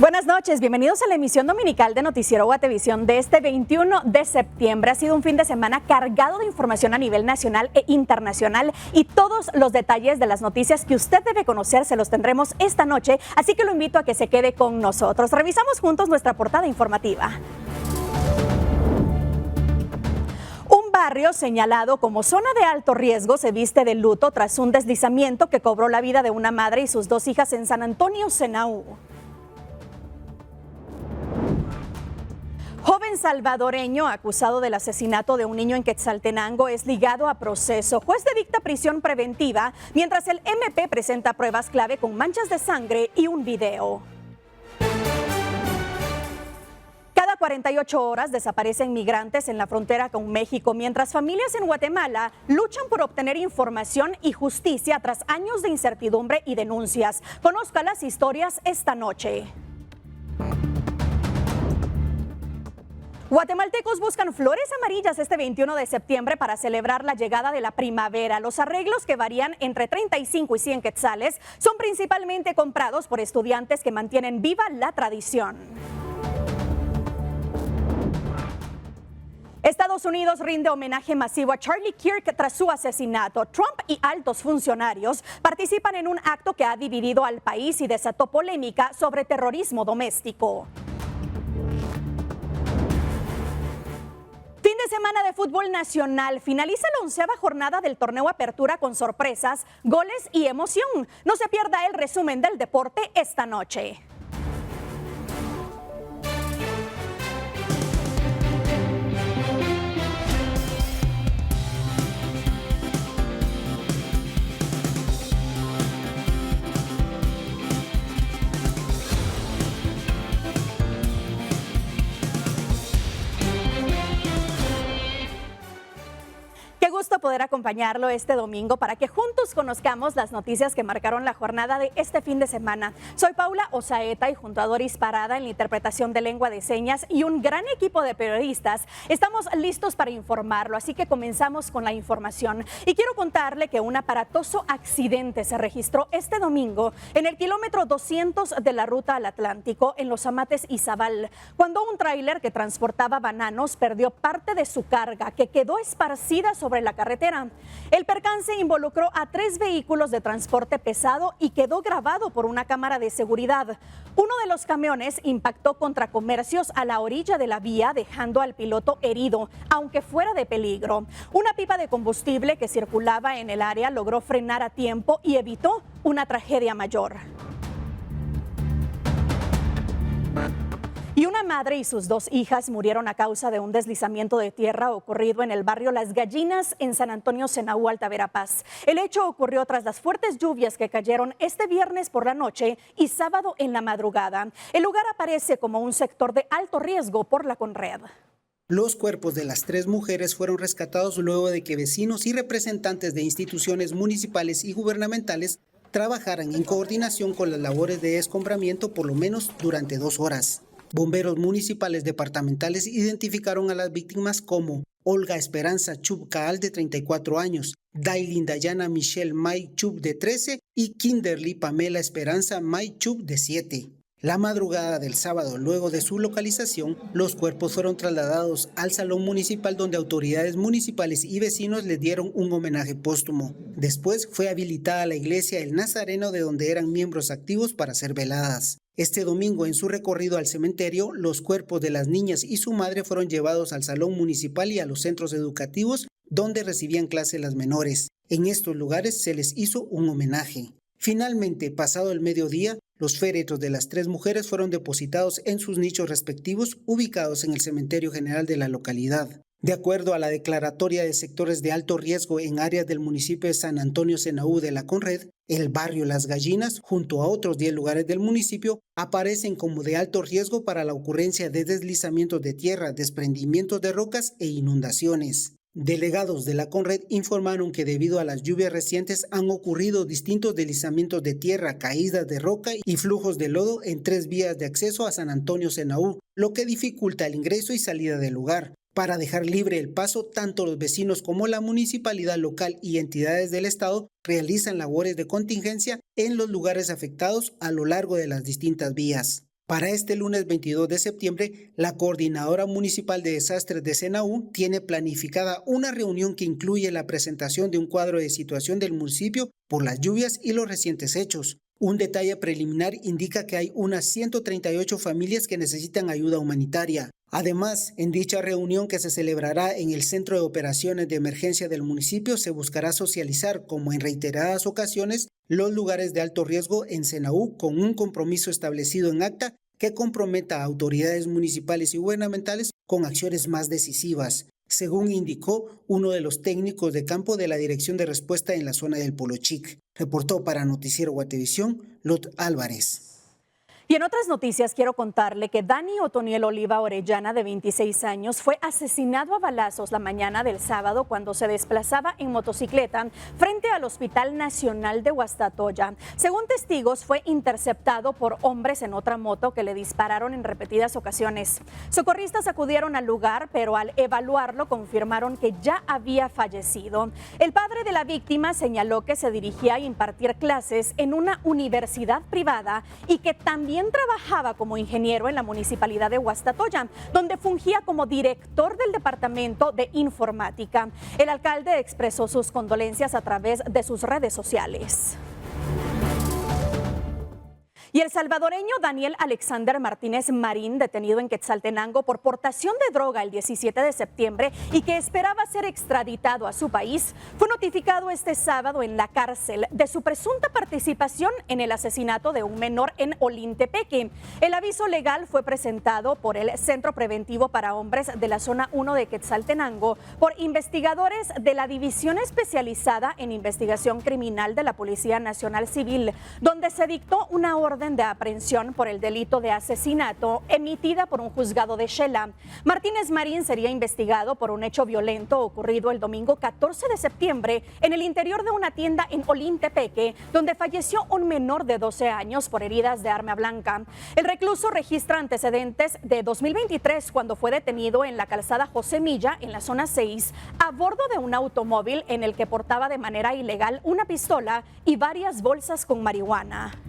Buenas noches, bienvenidos a la emisión dominical de Noticiero Guatevisión de este 21 de septiembre. Ha sido un fin de semana cargado de información a nivel nacional e internacional y todos los detalles de las noticias que usted debe conocer se los tendremos esta noche, así que lo invito a que se quede con nosotros. Revisamos juntos nuestra portada informativa. Un barrio señalado como zona de alto riesgo se viste de luto tras un deslizamiento que cobró la vida de una madre y sus dos hijas en San Antonio, Senaú. Joven salvadoreño acusado del asesinato de un niño en Quetzaltenango es ligado a proceso. Juez dicta prisión preventiva mientras el MP presenta pruebas clave con manchas de sangre y un video. Cada 48 horas desaparecen migrantes en la frontera con México, mientras familias en Guatemala luchan por obtener información y justicia tras años de incertidumbre y denuncias. Conozca las historias esta noche. Guatemaltecos buscan flores amarillas este 21 de septiembre para celebrar la llegada de la primavera. Los arreglos, que varían entre 35 y 100 quetzales, son principalmente comprados por estudiantes que mantienen viva la tradición. Estados Unidos rinde homenaje masivo a Charlie Kirk tras su asesinato. Trump y altos funcionarios participan en un acto que ha dividido al país y desató polémica sobre terrorismo doméstico. Fin de semana de fútbol nacional. Finaliza la 11ª jornada del torneo Apertura con sorpresas, goles y emoción. No se pierda el resumen del deporte esta noche. Qué gusto poder acompañarlo este domingo para que juntos conozcamos las noticias que marcaron la jornada de este fin de semana. Soy Paula Osaeta y junto a Doris Parada en la interpretación de lengua de señas y un gran equipo de periodistas estamos listos para informarlo, así que comenzamos con la información. Y quiero contarle que un aparatoso accidente se registró este domingo en el kilómetro 200 de la ruta al Atlántico en Los Amates, Izabal, cuando un tráiler que transportaba bananos perdió parte de su carga, que quedó esparcida sobre la carretera. El percance involucró a 3 vehículos de transporte pesado y quedó grabado por una cámara de seguridad. Uno de los camiones impactó contra comercios a la orilla de la vía, dejando al piloto herido, aunque fuera de peligro. Una pipa de combustible que circulaba en el área logró frenar a tiempo y evitó una tragedia mayor. Y una madre y sus 2 hijas murieron a causa de un deslizamiento de tierra ocurrido en el barrio Las Gallinas en San Antonio, Senaú, Alta Verapaz. El hecho ocurrió tras las fuertes lluvias que cayeron este viernes por la noche y sábado en la madrugada. El lugar aparece como un sector de alto riesgo por la Conred. Los cuerpos de las 3 mujeres fueron rescatados luego de que vecinos y representantes de instituciones municipales y gubernamentales trabajaran en coordinación con las labores de escombramiento por lo menos durante 2 horas. Bomberos municipales departamentales identificaron a las víctimas como Olga Esperanza Chub Caal, de 34 años, Dailin Dayana Michelle May Chub, de 13, y Kinderly Pamela Esperanza May Chub, de 7. La madrugada del sábado, luego de su localización, los cuerpos fueron trasladados al Salón Municipal, donde autoridades municipales y vecinos les dieron un homenaje póstumo. Después fue habilitada la iglesia El Nazareno, de donde eran miembros activos para ser veladas. Este domingo, en su recorrido al cementerio, los cuerpos de las niñas y su madre fueron llevados al Salón Municipal y a los centros educativos donde recibían clases las menores. En estos lugares se les hizo un homenaje. Finalmente, pasado el mediodía, los féretros de las 3 mujeres fueron depositados en sus nichos respectivos, ubicados en el cementerio general de la localidad. De acuerdo a la declaratoria de sectores de alto riesgo en áreas del municipio de San Antonio, Senaú de la Conred, el barrio Las Gallinas, junto a otros 10 lugares del municipio, aparecen como de alto riesgo para la ocurrencia de deslizamientos de tierra, desprendimientos de rocas e inundaciones. Delegados de la Conred informaron que debido a las lluvias recientes han ocurrido distintos deslizamientos de tierra, caídas de roca y flujos de lodo en 3 vías de acceso a San Antonio, Senaú, lo que dificulta el ingreso y salida del lugar. Para dejar libre el paso, tanto los vecinos como la municipalidad local y entidades del estado realizan labores de contingencia en los lugares afectados a lo largo de las distintas vías. Para este lunes 22 de septiembre, la Coordinadora Municipal de Desastres de Senaú tiene planificada una reunión que incluye la presentación de un cuadro de situación del municipio por las lluvias y los recientes hechos. Un detalle preliminar indica que hay unas 138 familias que necesitan ayuda humanitaria. Además, en dicha reunión que se celebrará en el Centro de Operaciones de Emergencia del municipio, se buscará socializar, como en reiteradas ocasiones, los lugares de alto riesgo en Senaú con un compromiso establecido en acta que comprometa a autoridades municipales y gubernamentales con acciones más decisivas, según indicó uno de los técnicos de campo de la Dirección de Respuesta en la zona del Polo Chic. Reportó para Noticiero Guatevisión, Lot Álvarez. Y en otras noticias quiero contarle que Dani Otoniel Oliva Orellana, de 26 años, fue asesinado a balazos la mañana del sábado cuando se desplazaba en motocicleta frente al Hospital Nacional de Guastatoya. Según testigos, fue interceptado por hombres en otra moto que le dispararon en repetidas ocasiones. Socorristas acudieron al lugar, pero al evaluarlo confirmaron que ya había fallecido. El padre de la víctima señaló que se dirigía a impartir clases en una universidad privada y que también trabajaba como ingeniero en la municipalidad de Guastatoya, donde fungía como director del departamento de informática. El alcalde expresó sus condolencias a través de sus redes sociales. Y el salvadoreño Daniel Alexander Martínez Marín, detenido en Quetzaltenango por portación de droga el 17 de septiembre y que esperaba ser extraditado a su país, fue notificado este sábado en la cárcel de su presunta participación en el asesinato de un menor en Olintepeque. El aviso legal fue presentado por el Centro Preventivo para Hombres de la Zona 1 de Quetzaltenango por investigadores de la División Especializada en Investigación Criminal de la Policía Nacional Civil, donde se dictó una orden de aprehensión por el delito de asesinato emitida por un juzgado de Xela. Martínez Marín sería investigado por un hecho violento ocurrido el domingo 14 de septiembre en el interior de una tienda en Olintepeque, donde falleció un menor de 12 años por heridas de arma blanca. El recluso registra antecedentes de 2023 cuando fue detenido en la calzada José Milla, en la zona 6, a bordo de un automóvil en el que portaba de manera ilegal una pistola y varias bolsas con marihuana.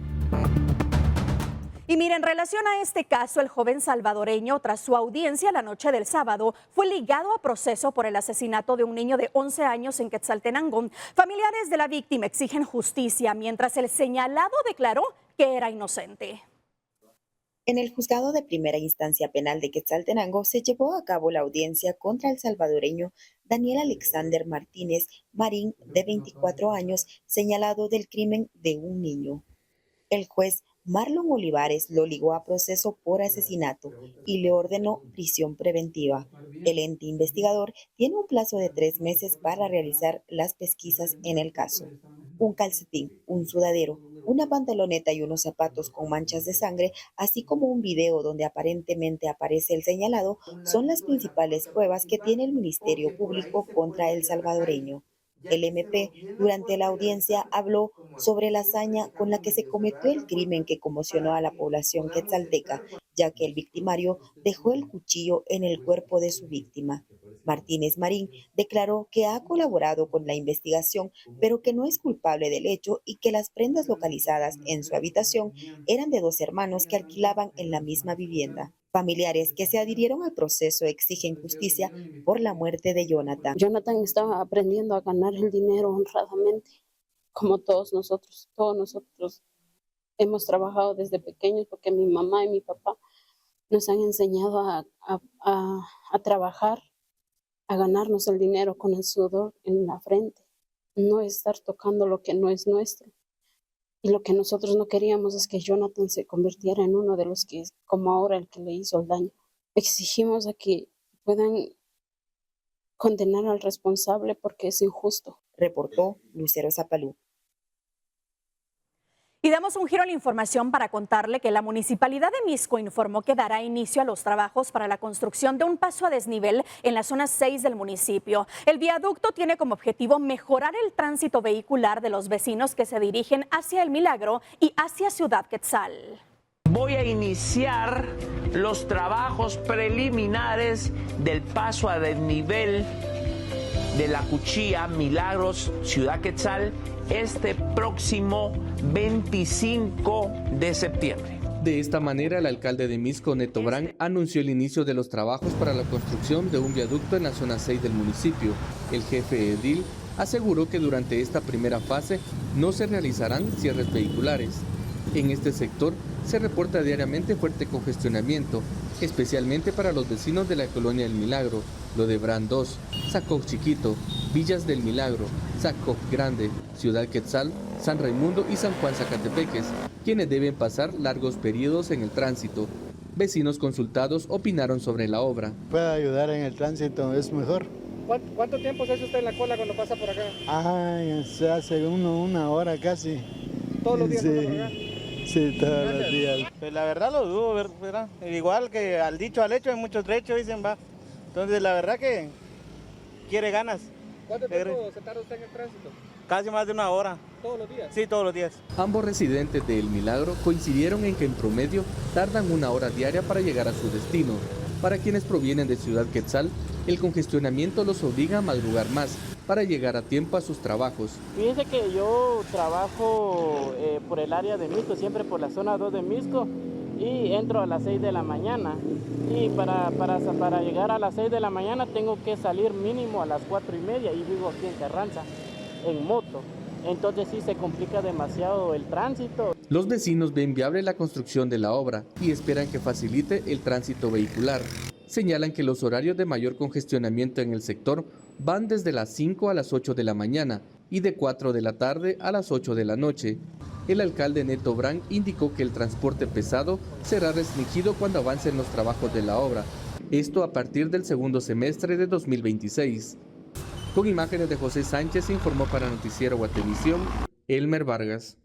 Y miren, en relación a este caso, el joven salvadoreño, tras su audiencia la noche del sábado, fue ligado a proceso por el asesinato de un niño de 11 años en Quetzaltenango. Familiares de la víctima exigen justicia, mientras el señalado declaró que era inocente. En el juzgado de primera instancia penal de Quetzaltenango se llevó a cabo la audiencia contra el salvadoreño Daniel Alexander Martínez Marín, de 24 años, señalado del crimen de un niño. El juez Marlon Olivares lo ligó a proceso por asesinato y le ordenó prisión preventiva. El ente investigador tiene un plazo de 3 meses para realizar las pesquisas en el caso. Un calcetín, un sudadero, una pantaloneta y unos zapatos con manchas de sangre, así como un video donde aparentemente aparece el señalado, son las principales pruebas que tiene el Ministerio Público contra el salvadoreño. El MP, durante la audiencia, habló sobre la hazaña con la que se cometió el crimen que conmocionó a la población quetzalteca, ya que el victimario dejó el cuchillo en el cuerpo de su víctima. Martínez Marín declaró que ha colaborado con la investigación, pero que no es culpable del hecho y que las prendas localizadas en su habitación eran de 2 hermanos que alquilaban en la misma vivienda. Familiares que se adhirieron al proceso exigen justicia por la muerte de Jonathan. Jonathan estaba aprendiendo a ganar el dinero honradamente, como todos nosotros. Todos nosotros hemos trabajado desde pequeños porque mi mamá y mi papá nos han enseñado a trabajar, a ganarnos el dinero con el sudor en la frente, no estar tocando lo que no es nuestro. Y lo que nosotros no queríamos es que Jonathan se convirtiera en uno de los que, como ahora, el que le hizo el daño. Exigimos a que puedan condenar al responsable porque es injusto. Reportó Lucero Zapalú. Y damos un giro a la información para contarle que la Municipalidad de Mixco informó que dará inicio a los trabajos para la construcción de un paso a desnivel en la zona 6 del municipio. El viaducto tiene como objetivo mejorar el tránsito vehicular de los vecinos que se dirigen hacia El Milagro y hacia Ciudad Quetzal. Voy a iniciar los trabajos preliminares del paso a desnivel de la Cuchilla, Milagros, Ciudad Quetzal, este próximo 25 de septiembre. De esta manera, el alcalde de Mixco, Neto Brand, anunció el inicio de los trabajos para la construcción de un viaducto en la zona 6 del municipio. El jefe edil aseguró que durante esta primera fase no se realizarán cierres vehiculares. En este sector se reporta diariamente fuerte congestionamiento, especialmente para los vecinos de la colonia del Milagro, Lodebrán 2, Zacoc Chiquito, Villas del Milagro, Zacoc Grande, Ciudad Quetzal, San Raimundo y San Juan Zacatepeques, quienes deben pasar largos periodos en el tránsito. Vecinos consultados opinaron sobre la obra. Puede ayudar en el tránsito, es mejor. ¿Cuánto tiempo se hace usted en la cola cuando pasa por acá? Ay, se hace una hora casi. ¿Todos los días sí, pasa por acá? Sí, todos los días. Pues la verdad lo dudo, ¿verdad? Igual que al dicho al hecho hay mucho trecho, dicen, va. Entonces la verdad que quiere ganas. ¿Cuánto tiempo se tarda usted en el tránsito? Casi más de una hora. ¿Todos los días? Sí, todos los días. Ambos residentes de El Milagro coincidieron en que en promedio tardan una hora diaria para llegar a su destino. Para quienes provienen de Ciudad Quetzal, el congestionamiento los obliga a madrugar más para llegar a tiempo a sus trabajos. Fíjense que yo trabajo por el área de Mixco, siempre por la zona 2 de Mixco, y entro a las 6 de la mañana. Y para llegar a las 6 de la mañana tengo que salir mínimo a las 4:30 y vivo aquí en Carranza, en moto. Entonces sí se complica demasiado el tránsito. Los vecinos ven viable la construcción de la obra y esperan que facilite el tránsito vehicular. Señalan que los horarios de mayor congestionamiento en el sector van desde las 5 a las 8 de la mañana y de 4 de la tarde a las 8 de la noche. El alcalde Neto Brand indicó que el transporte pesado será restringido cuando avancen los trabajos de la obra. Esto a partir del segundo semestre de 2026. Con imágenes de José Sánchez, informó para Noticiero Guatevisión, Elmer Vargas.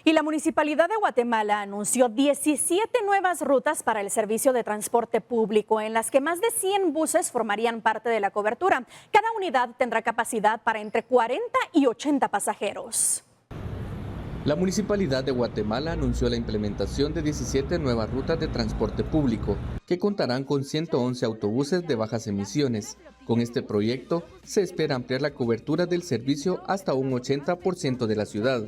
Y la Municipalidad de Guatemala anunció 17 nuevas rutas para el servicio de transporte público, en las que más de 100 buses formarían parte de la cobertura. Cada unidad tendrá capacidad para entre 40 y 80 pasajeros. La Municipalidad de Guatemala anunció la implementación de 17 nuevas rutas de transporte público, que contarán con 111 autobuses de bajas emisiones. Con este proyecto, se espera ampliar la cobertura del servicio hasta un 80% de la ciudad.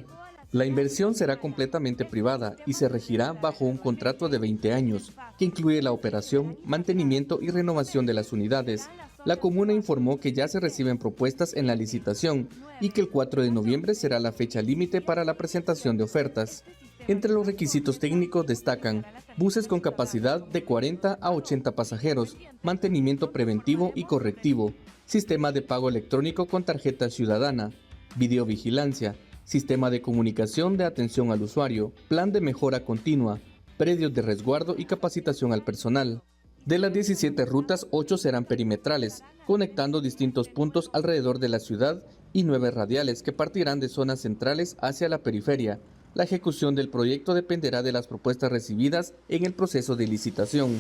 La inversión será completamente privada y se regirá bajo un contrato de 20 años, que incluye la operación, mantenimiento y renovación de las unidades. La comuna informó que ya se reciben propuestas en la licitación y que el 4 de noviembre será la fecha límite para la presentación de ofertas. Entre los requisitos técnicos destacan buses con capacidad de 40 a 80 pasajeros, mantenimiento preventivo y correctivo, sistema de pago electrónico con tarjeta ciudadana, videovigilancia, sistema de comunicación de atención al usuario, plan de mejora continua, predios de resguardo y capacitación al personal. De las 17 rutas, 8 serán perimetrales, conectando distintos puntos alrededor de la ciudad, y 9 radiales que partirán de zonas centrales hacia la periferia. La ejecución del proyecto dependerá de las propuestas recibidas en el proceso de licitación.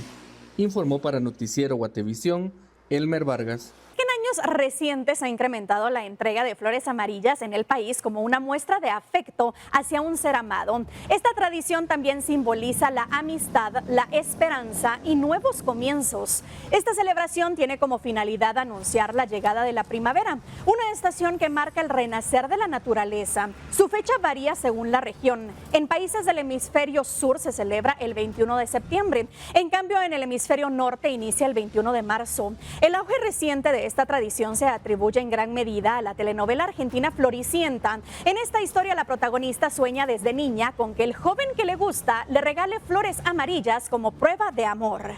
Informó para Noticiero Guatevisión, Elmer Vargas. En años recientes ha incrementado la entrega de flores amarillas en el país como una muestra de afecto hacia un ser amado. Esta tradición también simboliza la amistad, la esperanza y nuevos comienzos. Esta celebración tiene como finalidad anunciar la llegada de la primavera, una estación que marca el renacer de la naturaleza. Su fecha varía según la región. En países del hemisferio sur se celebra el 21 de septiembre. En cambio, en el hemisferio norte inicia el 21 de marzo. El auge reciente de esta tradición se atribuye en gran medida a la telenovela argentina Floricienta. En esta historia, la protagonista sueña desde niña con que el joven que le gusta le regale flores amarillas como prueba de amor.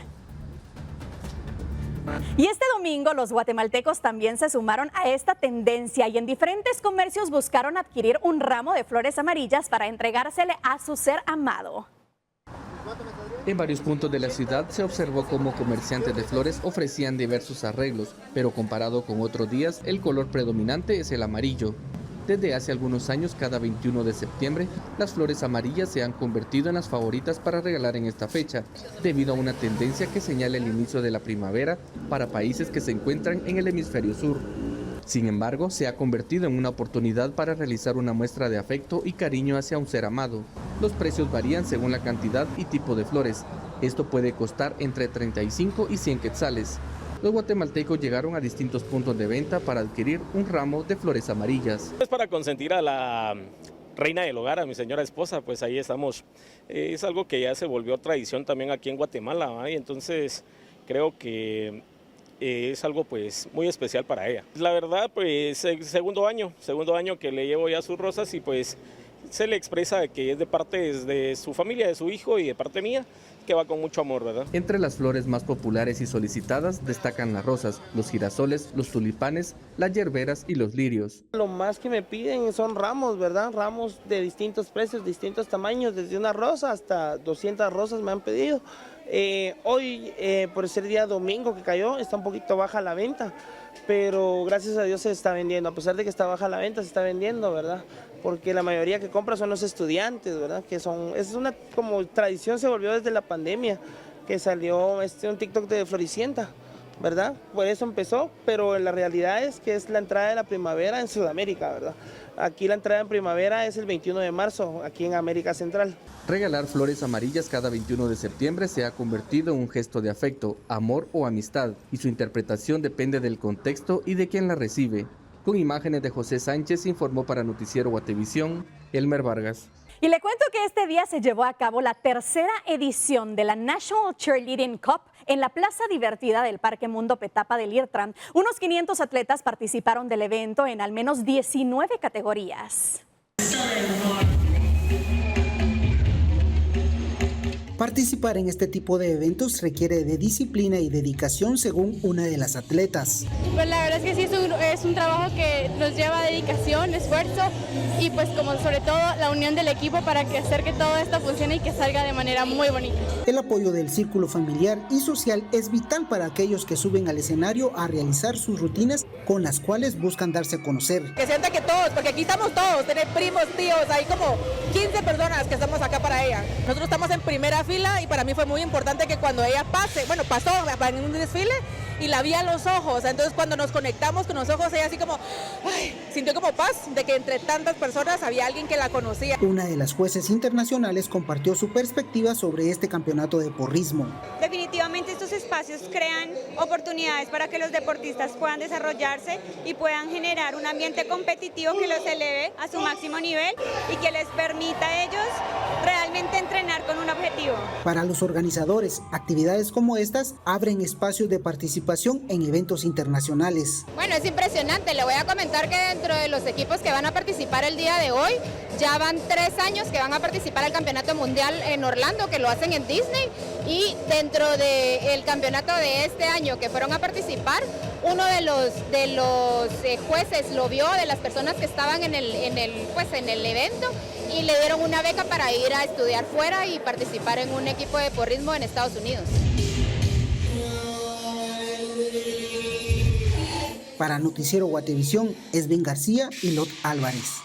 Y este domingo los guatemaltecos también se sumaron a esta tendencia y en diferentes comercios buscaron adquirir un ramo de flores amarillas para entregársele a su ser amado. En varios puntos de la ciudad se observó cómo comerciantes de flores ofrecían diversos arreglos, pero comparado con otros días, el color predominante es el amarillo. Desde hace algunos años, cada 21 de septiembre, las flores amarillas se han convertido en las favoritas para regalar en esta fecha, debido a una tendencia que señala el inicio de la primavera para países que se encuentran en el hemisferio sur. Sin embargo, se ha convertido en una oportunidad para realizar una muestra de afecto y cariño hacia un ser amado. Los precios varían según la cantidad y tipo de flores. Esto puede costar entre 35 y 100 quetzales. Los guatemaltecos llegaron a distintos puntos de venta para adquirir un ramo de flores amarillas. Es para consentir a la reina del hogar, a mi señora esposa, pues ahí estamos. Es algo que ya se volvió tradición también aquí en Guatemala, ¿va? Y entonces creo que es algo pues muy especial para ella. La verdad, pues segundo año que le llevo ya sus rosas y pues se le expresa que es de parte de su familia, de su hijo y de parte mía, que va con mucho amor, ¿verdad? Entre las flores más populares y solicitadas destacan las rosas, los girasoles, los tulipanes, las yerberas y los lirios. Lo más que me piden son ramos, ¿verdad? Ramos de distintos precios, distintos tamaños, desde una rosa hasta 200 rosas me han pedido. Hoy, por ser día domingo que cayó, está un poquito baja la venta, pero gracias a Dios se está vendiendo. A pesar de que está baja la venta, se está vendiendo, ¿verdad? Porque la mayoría que compra son los estudiantes, ¿verdad? Es una como tradición, se volvió desde la pandemia, que salió un TikTok de Floricienta, ¿verdad? Por eso empezó, pero la realidad es que es la entrada de la primavera en Sudamérica, ¿verdad? Aquí la entrada en primavera es el 21 de marzo, aquí en América Central. Regalar flores amarillas cada 21 de septiembre se ha convertido en un gesto de afecto, amor o amistad, y su interpretación depende del contexto y de quien la recibe. Con imágenes de José Sánchez, informó para Noticiero Guatevisión, Elmer Vargas. Y le cuento que este día se llevó a cabo la tercera edición de la National Cheerleading Cup en la Plaza Divertida del Parque Mundo Petapa del IRTRA. Unos 500 atletas participaron del evento en al menos 19 categorías. Participar en este tipo de eventos requiere de disciplina y dedicación, según una de las atletas. Pues la verdad es que sí, es un trabajo que nos lleva dedicación, esfuerzo y pues como sobre todo la unión del equipo para hacer que todo esto funcione y que salga de manera muy bonita. El apoyo del círculo familiar y social es vital para aquellos que suben al escenario a realizar sus rutinas con las cuales buscan darse a conocer. Que sienta que todos, porque aquí estamos todos, tener primos, tíos, hay como 15 personas que estamos acá para ella. Nosotros estamos en primera fila y para mí fue muy importante que cuando ella pasó en un desfile y la vi a los ojos, entonces cuando nos conectamos con los ojos ella así como, sintió como paz de que entre tantas personas había alguien que la conocía. Una de las jueces internacionales compartió su perspectiva sobre este campeonato de porrismo. Definitivamente estos espacios crean oportunidades para que los deportistas puedan desarrollarse y puedan generar un ambiente competitivo que los eleve a su máximo nivel y que les permita a ellos realmente entrenar con un objetivo. Para los organizadores, actividades como estas abren espacios de participación en eventos internacionales. Bueno, es impresionante. Le voy a comentar que dentro de los equipos que van a participar el día de hoy, ya van 3 años que van a participar al Campeonato Mundial en Orlando, que lo hacen en Disney, y dentro del campeonato de este año que fueron a participar, uno de los jueces lo vio, de las personas que estaban en el evento, y le dieron una beca para ir a estudiar fuera y participar en un equipo de porrismo en Estados Unidos. Para Noticiero Guatevisión, Esben García y Lot Álvarez.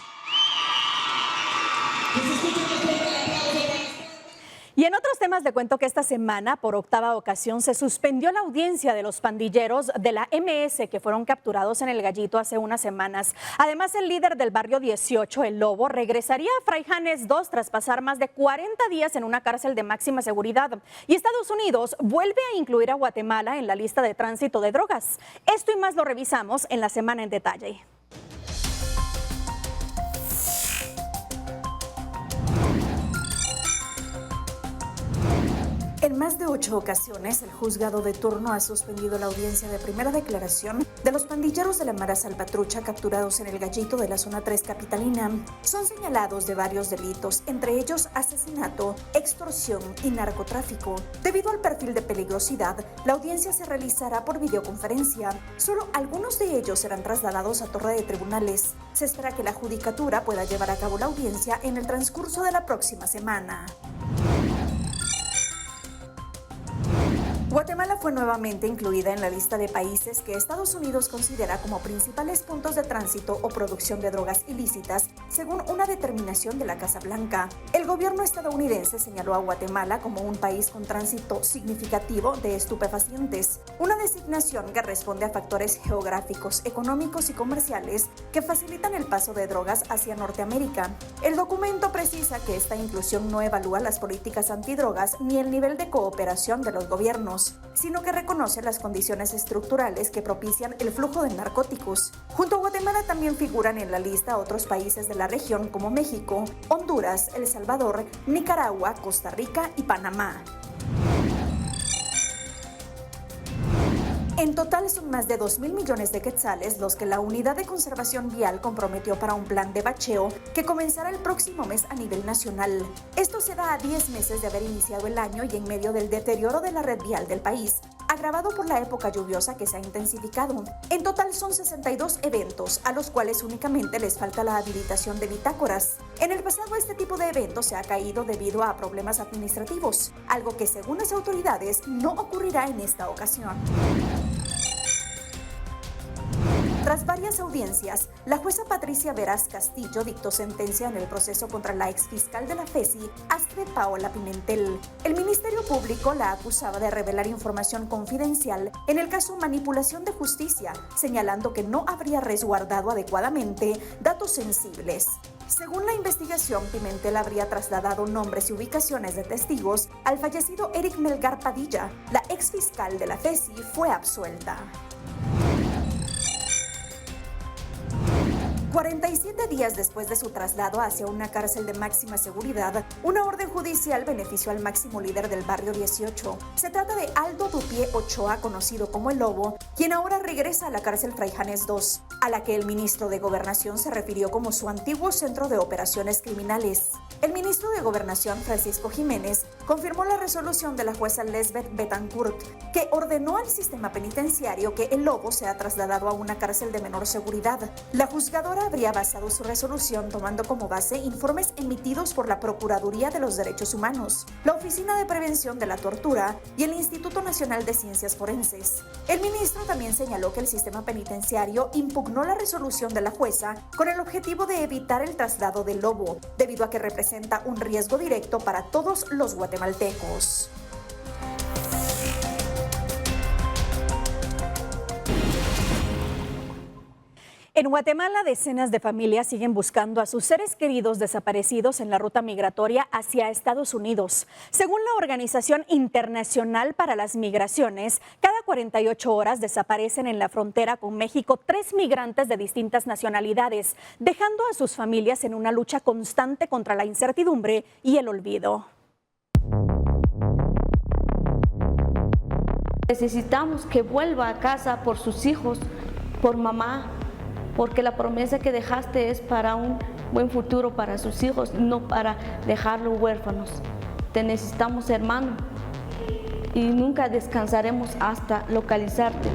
Y en otros temas le cuento que esta semana, por octava ocasión, se suspendió la audiencia de los pandilleros de la MS que fueron capturados en El Gallito hace unas semanas. Además, el líder del barrio 18, El Lobo, regresaría a Fraijanes II tras pasar más de 40 días en una cárcel de máxima seguridad. Y Estados Unidos vuelve a incluir a Guatemala en la lista de tránsito de drogas. Esto y más lo revisamos en la semana en detalle. En más de 8 ocasiones, el juzgado de turno ha suspendido la audiencia de primera declaración de los pandilleros de la Mara Salvatrucha capturados en El Gallito de la zona 3 capitalina. Son señalados de varios delitos, entre ellos asesinato, extorsión y narcotráfico. Debido al perfil de peligrosidad, la audiencia se realizará por videoconferencia. Solo algunos de ellos serán trasladados a Torre de Tribunales. Se espera que la judicatura pueda llevar a cabo la audiencia en el transcurso de la próxima semana. Guatemala fue nuevamente incluida en la lista de países que Estados Unidos considera como principales puntos de tránsito o producción de drogas ilícitas, según una determinación de la Casa Blanca. El gobierno estadounidense señaló a Guatemala como un país con tránsito significativo de estupefacientes, una designación que responde a factores geográficos, económicos y comerciales que facilitan el paso de drogas hacia Norteamérica. El documento precisa que esta inclusión no evalúa las políticas antidrogas ni el nivel de cooperación de los gobiernos, sino que reconoce las condiciones estructurales que propician el flujo de narcóticos. Junto a Guatemala también figuran en la lista otros países de la la región como México, Honduras, El Salvador, Nicaragua, Costa Rica y Panamá. En total son más de 2.000 millones de quetzales los que la Unidad de Conservación Vial comprometió para un plan de bacheo que comenzará el próximo mes a nivel nacional. Esto se da a 10 meses de haber iniciado el año y en medio del deterioro de la red vial del país, agravado por la época lluviosa que se ha intensificado. En total son 62 eventos, a los cuales únicamente les falta la habilitación de bitácoras. En el pasado este tipo de eventos se ha caído debido a problemas administrativos, algo que según las autoridades no ocurrirá en esta ocasión. Tras varias audiencias, la jueza Patricia Veras Castillo dictó sentencia en el proceso contra la exfiscal de la FESI, Astrid Paola Pimentel. El Ministerio Público la acusaba de revelar información confidencial en el caso manipulación de justicia, señalando que no habría resguardado adecuadamente datos sensibles. Según la investigación, Pimentel habría trasladado nombres y ubicaciones de testigos al fallecido Eric Melgar Padilla. La exfiscal de la FESI fue absuelta. 47 días después de su traslado hacia una cárcel de máxima seguridad, una orden judicial benefició al máximo líder del barrio 18. Se trata de Aldo Dupié Ochoa, conocido como El Lobo, quien ahora regresa a la cárcel Fraijanes II, a la que el ministro de Gobernación se refirió como su antiguo centro de operaciones criminales. El ministro de Gobernación, Francisco Jiménez, confirmó la resolución de la jueza Lesbeth Betancourt, que ordenó al sistema penitenciario que El Lobo sea trasladado a una cárcel de menor seguridad. La juzgadora habría basado su resolución tomando como base informes emitidos por la Procuraduría de los Derechos Humanos, la Oficina de Prevención de la Tortura y el Instituto Nacional de Ciencias Forenses. El ministro también señaló que el sistema penitenciario impugnó la resolución de la jueza con el objetivo de evitar el traslado del Lobo, debido a que representa un riesgo directo para todos los guatemaltecos. En Guatemala, decenas de familias siguen buscando a sus seres queridos desaparecidos en la ruta migratoria hacia Estados Unidos. Según la Organización Internacional para las Migraciones, cada 48 horas desaparecen en la frontera con México 3 migrantes de distintas nacionalidades, dejando a sus familias en una lucha constante contra la incertidumbre y el olvido. Necesitamos que vuelva a casa por sus hijos, por mamá, porque la promesa que dejaste es para un buen futuro para sus hijos, no para dejarlos huérfanos. Te necesitamos, hermano, y nunca descansaremos hasta localizarte.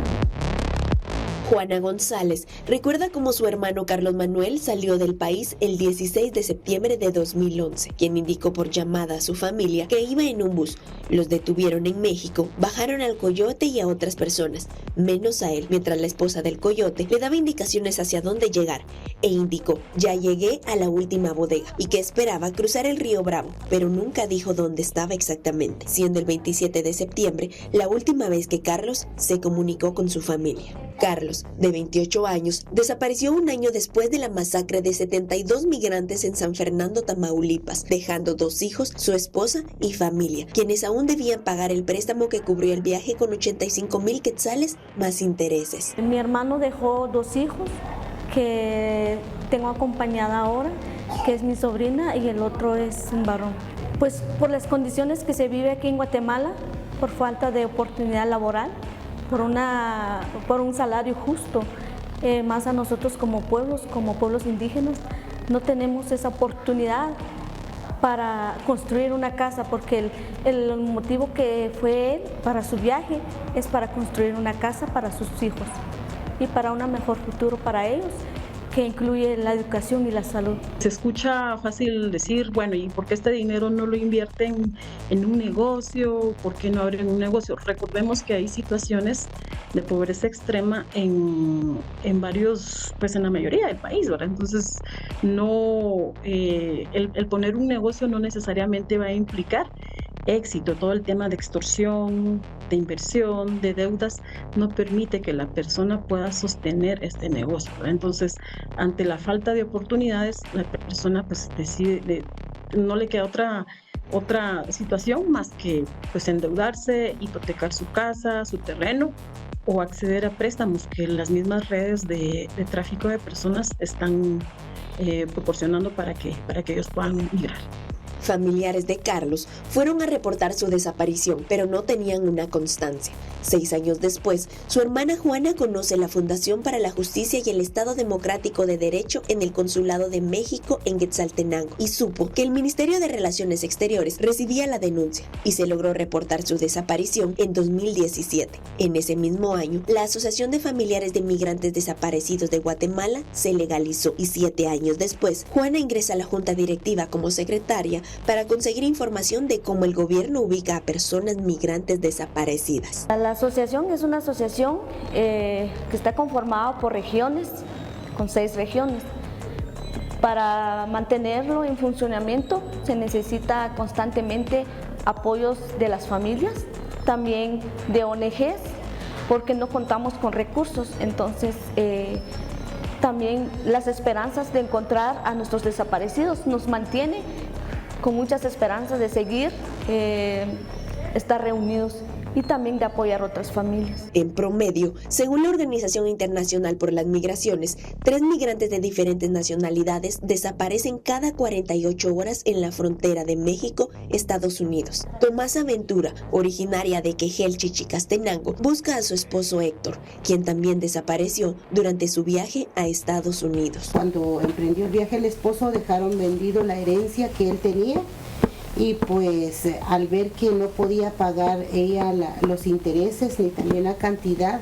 Juana González recuerda cómo su hermano Carlos Manuel salió del país el 16 de septiembre de 2011, quien indicó por llamada a su familia que iba en un bus. Los detuvieron en México, bajaron al coyote y a otras personas, menos a él, mientras la esposa del coyote le daba indicaciones hacia dónde llegar, e indicó, ya llegué a la última bodega, y que esperaba cruzar el río Bravo, pero nunca dijo dónde estaba exactamente, siendo el 27 de septiembre la última vez que Carlos se comunicó con su familia. Carlos, de 28 años, desapareció un año después de la masacre de 72 migrantes en San Fernando, Tamaulipas, dejando 2 hijos, su esposa y familia, quienes aún debían pagar el préstamo que cubrió el viaje con 85,000 quetzales más intereses. Mi hermano dejó 2 hijos que tengo acompañada ahora, que es mi sobrina y el otro es un varón. Pues por las condiciones que se vive aquí en Guatemala, por falta de oportunidad laboral, por un salario justo, más a nosotros como pueblos indígenas, no tenemos esa oportunidad para construir una casa, porque el motivo que fue él para su viaje es para construir una casa para sus hijos y para un mejor futuro para ellos, que incluye la educación y la salud. Se escucha fácil decir, bueno, ¿y por qué este dinero no lo invierten en un negocio? ¿Por qué no abren un negocio? Recordemos que hay situaciones de pobreza extrema en varios, pues en la mayoría del país, ¿verdad? Entonces, no, el poner un negocio no necesariamente va a implicar éxito. Todo el tema de extorsión, de inversión, de deudas, no permite que la persona pueda sostener este negocio, ¿verdad? Entonces, ante la falta de oportunidades, la persona pues decide, no le queda otra otra situación más que pues endeudarse, hipotecar su casa, su terreno o acceder a préstamos que las mismas redes de tráfico de personas están proporcionando para que ellos puedan migrar. Familiares de Carlos fueron a reportar su desaparición, pero no tenían una constancia. 6 años después, su hermana Juana conoce la Fundación para la Justicia y el Estado Democrático de Derecho en el Consulado de México en Quetzaltenango y supo que el Ministerio de Relaciones Exteriores recibía la denuncia y se logró reportar su desaparición en 2017. En ese mismo año, la Asociación de Familiares de Migrantes Desaparecidos de Guatemala se legalizó y 7 años después, Juana ingresa a la Junta Directiva como secretaria para conseguir información de cómo el gobierno ubica a personas migrantes desaparecidas. La asociación es una asociación que está conformada por regiones, con 6 regiones. Para mantenerlo en funcionamiento se necesita constantemente apoyos de las familias, también de ONGs, porque no contamos con recursos. Entonces, también las esperanzas de encontrar a nuestros desaparecidos nos mantiene con muchas esperanzas de seguir, estar reunidos y también de apoyar a otras familias. En promedio, según la Organización Internacional por las Migraciones, 3 migrantes de diferentes nacionalidades desaparecen cada 48 horas en la frontera de México, Estados Unidos. Tomasa Ventura, originaria de Quejel, Chichicastenango, busca a su esposo Héctor, quien también desapareció durante su viaje a Estados Unidos. Cuando emprendió el viaje el esposo, dejaron vendido la herencia que él tenía. Y pues al ver que no podía pagar ella los intereses ni también la cantidad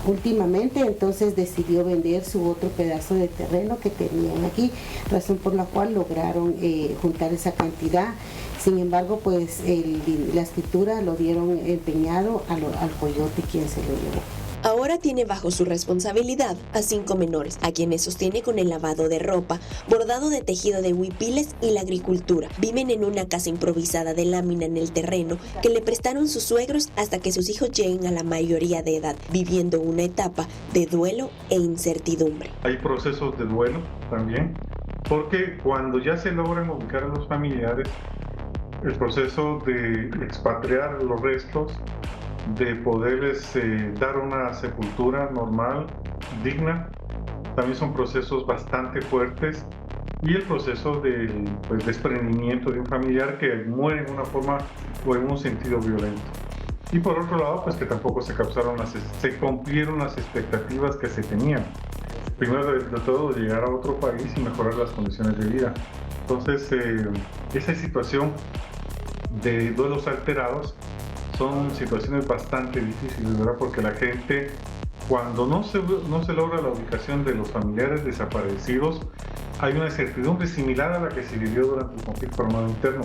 últimamente, entonces decidió vender su otro pedazo de terreno que tenían aquí, razón por la cual lograron juntar esa cantidad. Sin embargo, pues la escritura lo dieron empeñado al coyote, quien se lo llevó. Ahora tiene bajo su responsabilidad a 5 menores, a quienes sostiene con el lavado de ropa, bordado de tejido de huipiles y la agricultura. Viven en una casa improvisada de lámina en el terreno que le prestaron sus suegros hasta que sus hijos lleguen a la mayoría de edad, viviendo una etapa de duelo e incertidumbre. Hay procesos de duelo también, porque cuando ya se logran ubicar a los familiares, el proceso de expatriar los restos, de poderles dar una sepultura normal, digna, también son procesos bastante fuertes, y el proceso del desprendimiento de un familiar que muere en una forma o en un sentido violento. Y por otro lado, pues que tampoco se cumplieron las expectativas que se tenían. Primero de todo, llegar a otro país y mejorar las condiciones de vida. Entonces, esa situación de duelos alterados son situaciones bastante difíciles, ¿verdad? Porque la gente, cuando no se logra la ubicación de los familiares desaparecidos, hay una incertidumbre similar a la que se vivió durante el conflicto armado interno.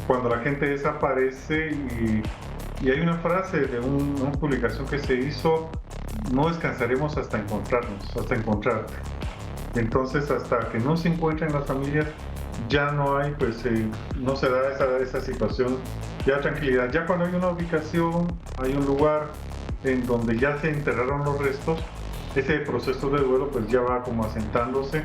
Cuando la gente desaparece y hay una frase de una publicación que se hizo: no descansaremos hasta encontrarnos, hasta encontrarte. Entonces, hasta que no se encuentren las familias, ya no hay, no se da esa situación, ya tranquilidad. Ya cuando hay una ubicación, hay un lugar en donde ya se enterraron los restos, ese proceso de duelo pues ya va como asentándose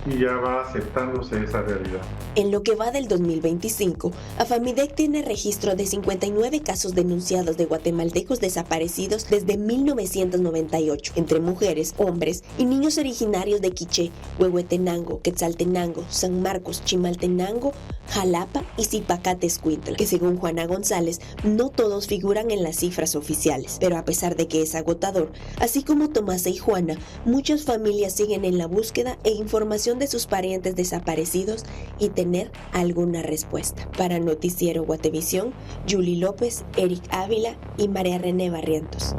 y ya va aceptándose esa realidad. En lo que va del 2025, Afamidec tiene registro de 59 casos denunciados de guatemaltecos desaparecidos desde 1998, entre mujeres, hombres y niños originarios de Quiché, Huehuetenango, Quetzaltenango, San Marcos, Chimaltenango, Jalapa y Zipacatescuintla, que según Juana González, no todos figuran en las cifras oficiales. Pero a pesar de que es agotador, así como Tomasa y Juana, muchas familias siguen en la búsqueda e información de sus parientes desaparecidos y tener alguna respuesta. Para Noticiero Guatevisión, Julie López, Eric Ávila y María René Barrientos.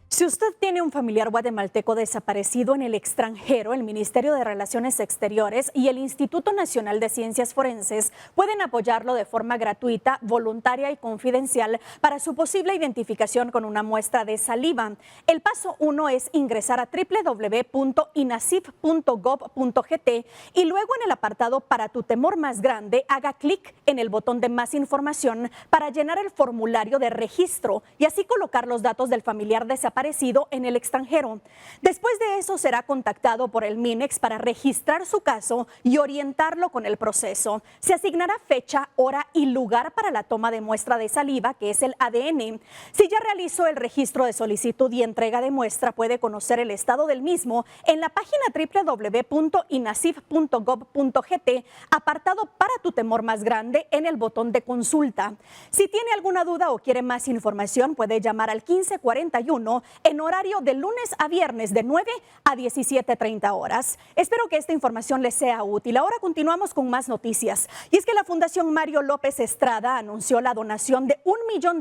Si usted tiene un familiar guatemalteco desaparecido en el extranjero, el Ministerio de Relaciones Exteriores y el Instituto Nacional de Ciencias Forenses pueden apoyarlo de forma gratuita, voluntaria y confidencial para su posible identificación con una muestra de saliva. El paso 1 es ingresar a www.inacif.gov.gt y luego en el apartado Para tu temor más grande, haga clic en el botón de Más información para llenar el formulario de registro y así colocar los datos del familiar desaparecido en en el extranjero. Después de eso será contactado por el MINEX para registrar su caso y orientarlo con el proceso. Se asignará fecha, hora y lugar para la toma de muestra de saliva, que es el ADN. Si ya realizó el registro de solicitud y entrega de muestra, puede conocer el estado del mismo en la página www.inasif.gov.gt, apartado para tu temor más grande en el botón de consulta. Si tiene alguna duda o quiere más información, puede llamar al 1541 en horario de lunes a viernes de 9 a 17:30 horas. Espero que esta información les sea útil. Ahora continuamos con más noticias. Y es que la Fundación Mario López Estrada anunció la donación de $1 millón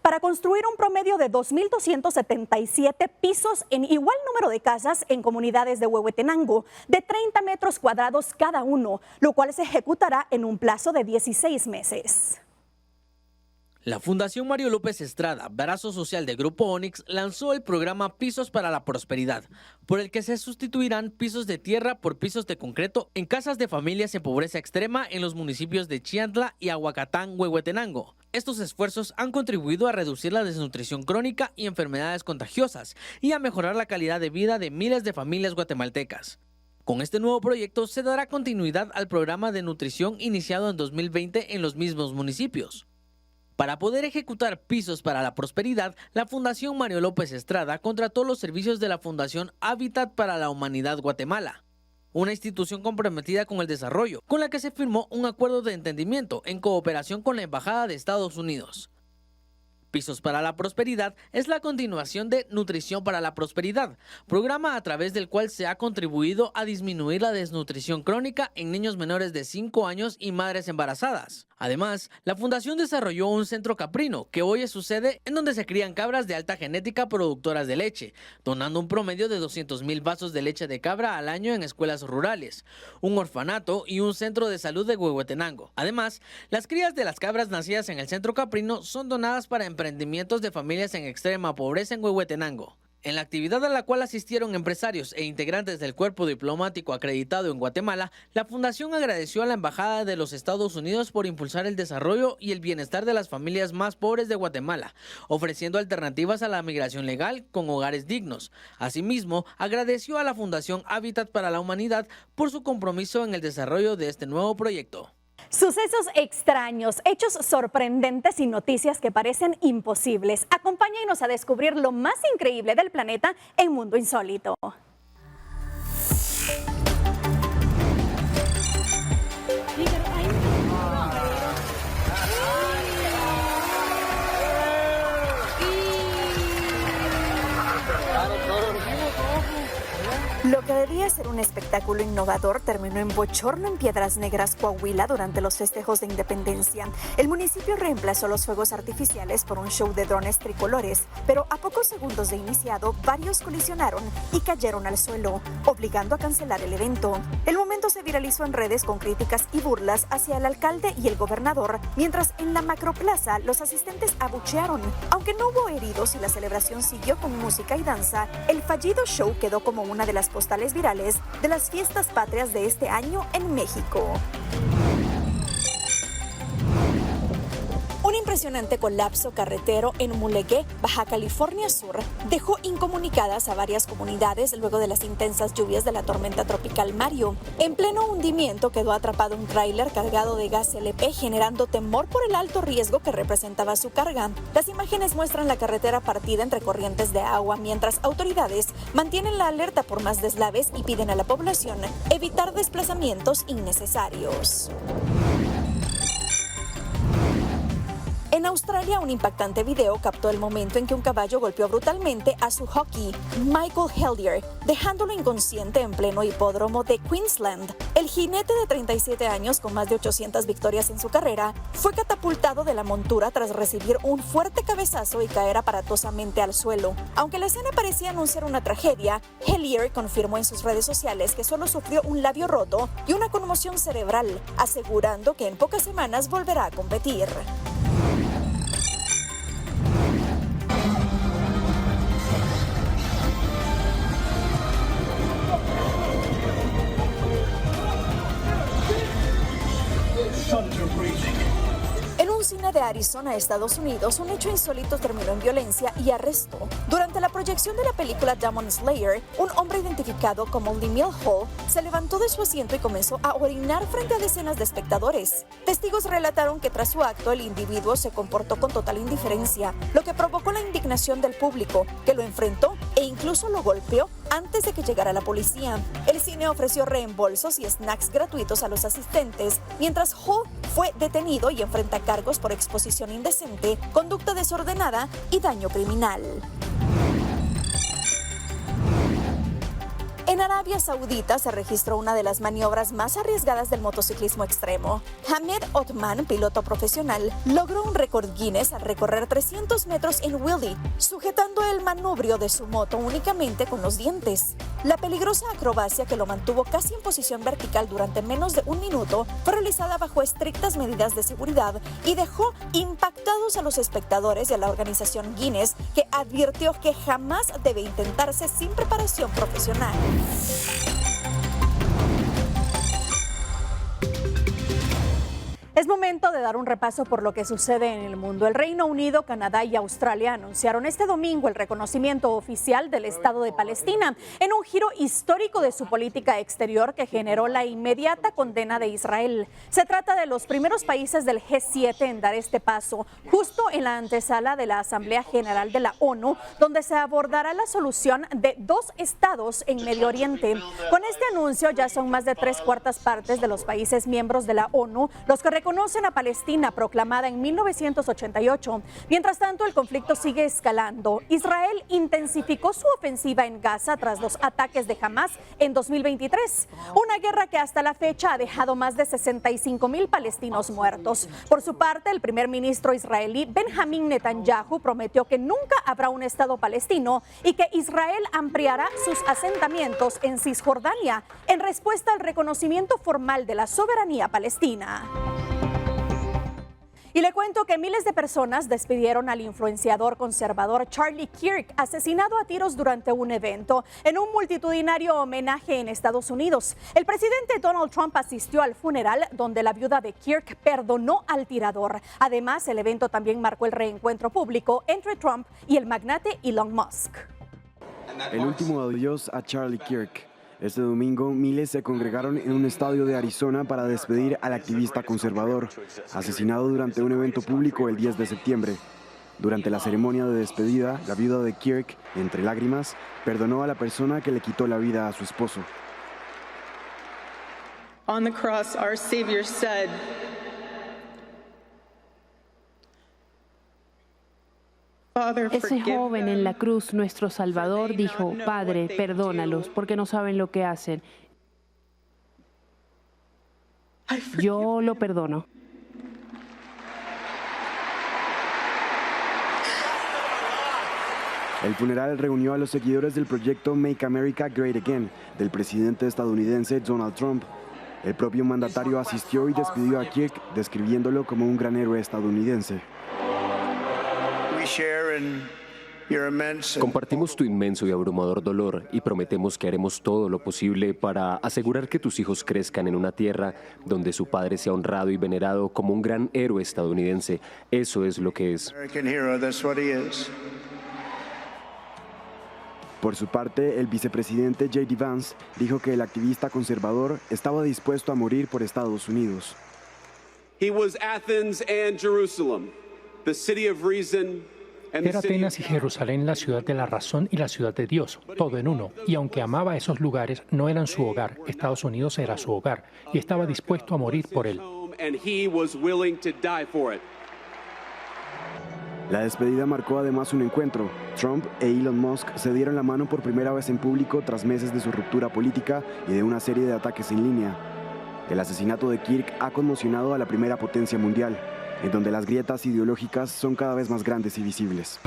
para construir un promedio de 2.277 pisos en igual número de casas en comunidades de Huehuetenango, de 30 metros cuadrados cada uno, lo cual se ejecutará en un plazo de 16 meses. La Fundación Mario López Estrada, brazo social de Grupo Onix, lanzó el programa Pisos para la Prosperidad, por el que se sustituirán pisos de tierra por pisos de concreto en casas de familias en pobreza extrema en los municipios de Chiantla y Aguacatán, Huehuetenango. Estos esfuerzos han contribuido a reducir la desnutrición crónica y enfermedades contagiosas y a mejorar la calidad de vida de miles de familias guatemaltecas. Con este nuevo proyecto se dará continuidad al programa de nutrición iniciado en 2020 en los mismos municipios. Para poder ejecutar Pisos para la Prosperidad, la Fundación Mario López Estrada contrató los servicios de la Fundación Hábitat para la Humanidad Guatemala, una institución comprometida con el desarrollo, con la que se firmó un acuerdo de entendimiento en cooperación con la Embajada de Estados Unidos. Pisos para la Prosperidad es la continuación de Nutrición para la Prosperidad, programa a través del cual se ha contribuido a disminuir la desnutrición crónica en niños menores de 5 años y madres embarazadas. Además, la Fundación desarrolló un centro caprino, que hoy es su sede, en donde se crían cabras de alta genética productoras de leche, donando un promedio de 200,000 vasos de leche de cabra al año en escuelas rurales, un orfanato y un centro de salud de Huehuetenango. Además, las crías de las cabras nacidas en el centro caprino son donadas para emprendimientos de familias en extrema pobreza en Huehuetenango. En la actividad a la cual asistieron empresarios e integrantes del cuerpo diplomático acreditado en Guatemala, la Fundación agradeció a la Embajada de los Estados Unidos por impulsar el desarrollo y el bienestar de las familias más pobres de Guatemala, ofreciendo alternativas a la migración legal con hogares dignos. Asimismo, agradeció a la Fundación Hábitat para la Humanidad por su compromiso en el desarrollo de este nuevo proyecto. Sucesos extraños, hechos sorprendentes y noticias que parecen imposibles. Acompáñenos a descubrir lo más increíble del planeta en Mundo Insólito. Lo que debía ser un espectáculo innovador terminó en bochorno en Piedras Negras, Coahuila, durante los festejos de independencia. El municipio reemplazó los fuegos artificiales por un show de drones tricolores, pero a pocos segundos de iniciado, varios colisionaron y cayeron al suelo, obligando a cancelar el evento. El momento se viralizó en redes con críticas y burlas hacia el alcalde y el gobernador, mientras en la macroplaza los asistentes abuchearon. Aunque no hubo heridos y la celebración siguió con música y danza, el fallido show quedó como una de las postales virales de las fiestas patrias de este año en México. Un impresionante colapso carretero en Mulegé, Baja California Sur, dejó incomunicadas a varias comunidades luego de las intensas lluvias de la tormenta tropical Mario. En pleno hundimiento quedó atrapado un tráiler cargado de gas LP, generando temor por el alto riesgo que representaba su carga. Las imágenes muestran la carretera partida entre corrientes de agua, mientras autoridades mantienen la alerta por más deslaves y piden a la población evitar desplazamientos innecesarios. En Australia, un impactante video captó el momento en que un caballo golpeó brutalmente a su jockey, Michael Hellier, dejándolo inconsciente en pleno hipódromo de Queensland. El jinete de 37 años, con más de 800 victorias en su carrera, fue catapultado de la montura tras recibir un fuerte cabezazo y caer aparatosamente al suelo. Aunque la escena parecía anunciar una tragedia, Hellier confirmó en sus redes sociales que solo sufrió un labio roto y una conmoción cerebral, asegurando que en pocas semanas volverá a competir. En un cine de Arizona, Estados Unidos, un hecho insólito terminó en violencia y arresto. Durante la proyección de la película Demon Slayer, un hombre identificado como Lee Milholl se levantó de su asiento y comenzó a orinar frente a decenas de espectadores. Testigos relataron que tras su acto el individuo se comportó con total indiferencia, lo que provocó la indignación del público, que lo enfrentó e incluso lo golpeó antes de que llegara la policía. El cine ofreció reembolsos y snacks gratuitos a los asistentes, mientras Hall fue detenido y enfrenta cargos por exposición indecente, conducta desordenada y daño criminal. En Arabia Saudita se registró una de las maniobras más arriesgadas del motociclismo extremo. Hamed Othman, piloto profesional, logró un récord Guinness al recorrer 300 metros en wheelie, sujetando el manubrio de su moto únicamente con los dientes. La peligrosa acrobacia, que lo mantuvo casi en posición vertical durante menos de un minuto, fue realizada bajo estrictas medidas de seguridad y dejó impactados a los espectadores y a la organización Guinness, que advirtió que jamás debe intentarse sin preparación profesional. Es momento de dar un repaso por lo que sucede en el mundo. El Reino Unido, Canadá y Australia anunciaron este domingo el reconocimiento oficial del Estado de Palestina en un giro histórico de su política exterior que generó la inmediata condena de Israel. Se trata de los primeros países del G7 en dar este paso, justo en la antesala de la Asamblea General de la ONU, donde se abordará la solución de 2 estados en Medio Oriente. Con este anuncio ya son más de 3/4 partes de los países miembros de la ONU los que reconocen a Palestina, proclamada en 1988. Mientras tanto, el conflicto sigue escalando. Israel intensificó su ofensiva en Gaza tras los ataques de Hamas en 2023. Una guerra que hasta la fecha ha dejado más de 65,000 palestinos muertos. Por su parte, el primer ministro israelí Benjamín Netanyahu prometió que nunca habrá un Estado palestino y que Israel ampliará sus asentamientos en Cisjordania en respuesta al reconocimiento formal de la soberanía palestina. Y le cuento que miles de personas despidieron al influenciador conservador Charlie Kirk, asesinado a tiros durante un evento en un multitudinario homenaje en Estados Unidos. El presidente Donald Trump asistió al funeral, donde la viuda de Kirk perdonó al tirador. Además, el evento también marcó el reencuentro público entre Trump y el magnate Elon Musk. El último adiós a Charlie Kirk. Este domingo, miles se congregaron en un estadio de Arizona para despedir al activista conservador, asesinado durante un evento público el 10 de septiembre. Durante la ceremonia de despedida, la viuda de Kirk, entre lágrimas, perdonó a la persona que le quitó la vida a su esposo. On the cross, our Savior said, Ese joven en la cruz, nuestro Salvador, dijo: Padre, perdónalos, porque no saben lo que hacen. Yo lo perdono. El funeral reunió a los seguidores del proyecto Make America Great Again del presidente estadounidense Donald Trump. El propio mandatario asistió y despidió a Kirk, describiéndolo como un gran héroe estadounidense. Compartimos tu inmenso y abrumador dolor y prometemos que haremos todo lo posible para asegurar que tus hijos crezcan en una tierra donde su padre sea honrado y venerado como un gran héroe estadounidense. Eso es lo que es. Por su parte, el vicepresidente J.D. Vance dijo que el activista conservador estaba dispuesto a morir por Estados Unidos. Era Atenas y Jerusalén la ciudad de la razón y la ciudad de Dios, todo en uno. Y aunque amaba esos lugares, no eran su hogar. Estados Unidos era su hogar y estaba dispuesto a morir por él. La despedida marcó además un encuentro. Trump e Elon Musk se dieron la mano por primera vez en público tras meses de su ruptura política y de una serie de ataques en línea. El asesinato de Kirk ha conmocionado a la primera potencia mundial, en donde las grietas ideológicas son cada vez más grandes y visibles.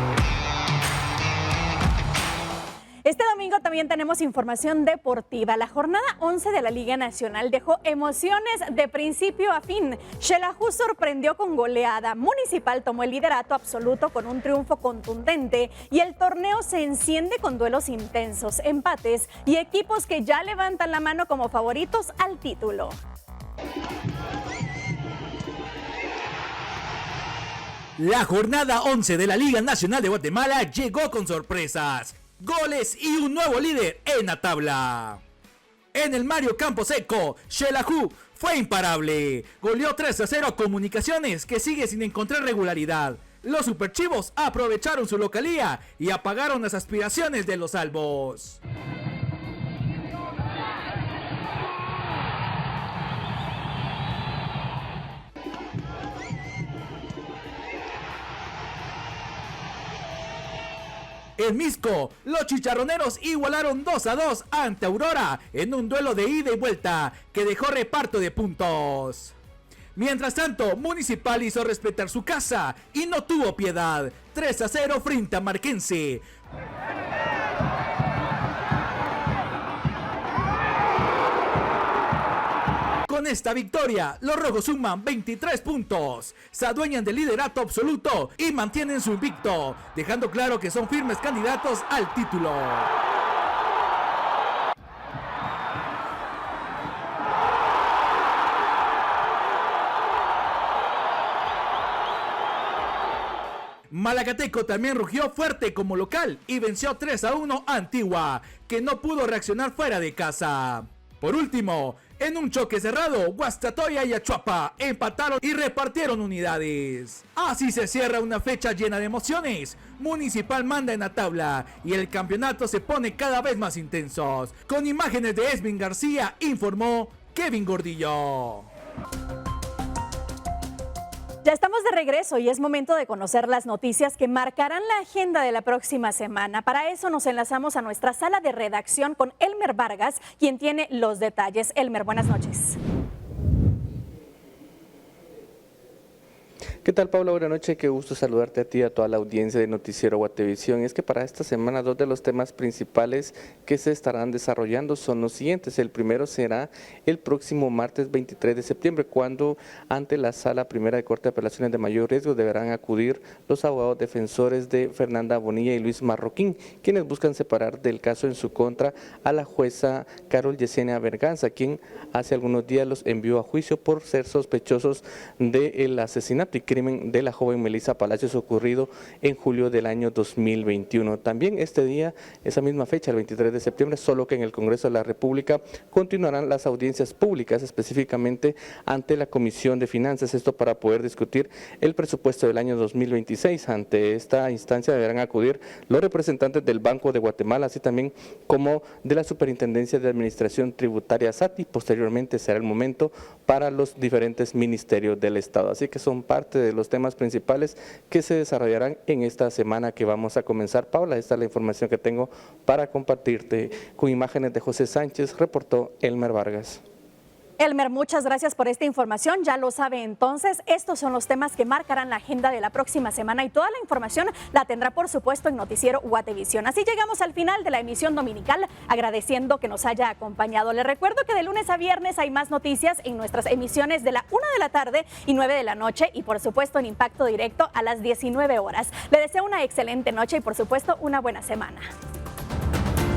Este domingo también tenemos información deportiva. La jornada 11 de la Liga Nacional dejó emociones de principio a fin. Xelajú sorprendió con goleada. Municipal tomó el liderato absoluto con un triunfo contundente y el torneo se enciende con duelos intensos, empates y equipos que ya levantan la mano como favoritos al título. La jornada 11 de la Liga Nacional de Guatemala llegó con sorpresas, goles y un nuevo líder en la tabla. En el Mario Camposeco, Xelajú fue imparable. Goleó 3-0 a Comunicaciones, que sigue sin encontrar regularidad. Los superchivos aprovecharon su localía y apagaron las aspiraciones de los albos. En Misco, los chicharroneros igualaron 2-2 ante Aurora en un duelo de ida y vuelta que dejó reparto de puntos. Mientras tanto, Municipal hizo respetar su casa y no tuvo piedad. 3-0 frente a Marquense. Con esta victoria, los rojos suman 23 puntos, se adueñan del liderato absoluto y mantienen su invicto, dejando claro que son firmes candidatos al título. Malacateco también rugió fuerte como local y venció 3-1 a Antigua, que no pudo reaccionar fuera de casa. Por último, en un choque cerrado, Guastatoya y Achuapa empataron y repartieron unidades. Así se cierra una fecha llena de emociones. Municipal manda en la tabla y el campeonato se pone cada vez más intensos. Con imágenes de Esvin García, informó Kevin Gordillo. Ya estamos de regreso y es momento de conocer las noticias que marcarán la agenda de la próxima semana. Para eso nos enlazamos a nuestra sala de redacción con Elmer Vargas, quien tiene los detalles. Elmer, buenas noches. ¿Qué tal, Paula? Buenas noches, qué gusto saludarte a ti y a toda la audiencia de Noticiero Guatevisión. Es que para esta semana 2 de los temas principales que se estarán desarrollando son los siguientes. El primero será el próximo martes 23 de septiembre, cuando ante la Sala Primera de Corte de Apelaciones de Mayor Riesgo deberán acudir los abogados defensores de Fernanda Bonilla y Luis Marroquín, quienes buscan separar del caso en su contra a la jueza Carol Yesenia Berganza, quien hace algunos días los envió a juicio por ser sospechosos del asesinato y crimen de la joven Melissa Palacios ocurrido en julio del año 2021. También este día, esa misma fecha, el 23 de septiembre, solo que en el Congreso de la República continuarán las audiencias públicas, específicamente ante la Comisión de Finanzas, esto para poder discutir el presupuesto del año 2026. Ante esta instancia deberán acudir los representantes del Banco de Guatemala, así también como de la Superintendencia de Administración Tributaria SAT, y posteriormente será el momento para los diferentes ministerios del Estado. Así que son parte de los temas principales que se desarrollarán en esta semana que vamos a comenzar. Paula, esta es la información que tengo para compartirte. Con imágenes de José Sánchez, reportó Elmer Vargas. Elmer, muchas gracias por esta información. Ya lo sabe entonces, estos son los temas que marcarán la agenda de la próxima semana y toda la información la tendrá por supuesto en Noticiero Guatevisión. Así llegamos al final de la emisión dominical, agradeciendo que nos haya acompañado. Les recuerdo que de lunes a viernes hay más noticias en nuestras emisiones de la 1 de la tarde y 9 de la noche y por supuesto en Impacto Directo a las 19 horas. Le deseo una excelente noche y por supuesto una buena semana.